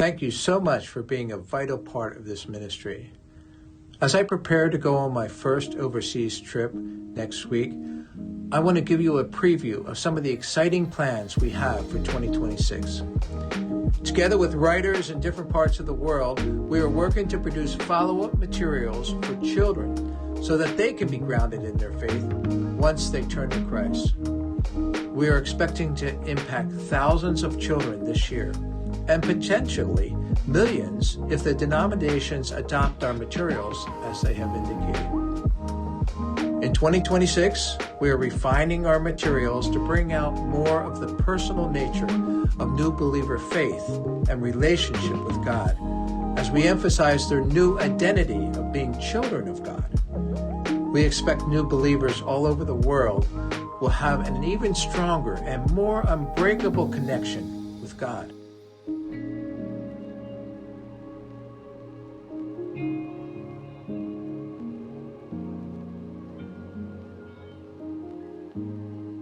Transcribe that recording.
Thank you so much for being a vital part of this ministry. As I prepare to go on my first overseas trip next week, I want to give you a preview of some of the exciting plans we have for 2026. Together with writers in different parts of the world, we are working to produce follow-up materials for children so that they can be grounded in their faith once they turn to Christ. We are expecting to impact thousands of children this year, and potentially millions if the denominations adopt our materials as they have indicated. In 2026, we are refining our materials to bring out more of the personal nature of new believer faith and relationship with God, as we emphasize their new identity of being children of God. We expect new believers all over the world will have an even stronger and more unbreakable connection with God.